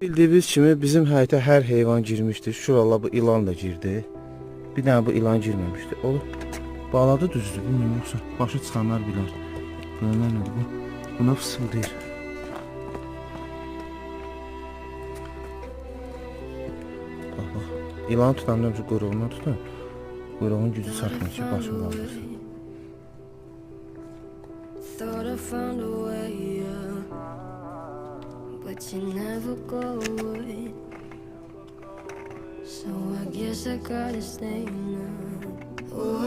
Bildiğiniz kimi bizim həyətə hər heyvan girmişdir. Şurala bu ilan da girdi. Bir dənə bu ilan girməmişdi. O bağladı düzdür, bilmirəm yoxsa başa çıxanlar bilər. Görünən nədir bu? Buna fısıldayır. Bax bax. İlanı tutandan önce quyruğundan tutun. Quyruğun gücü çatmır ki başını qaldırsın. Thought I found a way, yeah, but you never go away. So I guess I gotta stay now. Oh,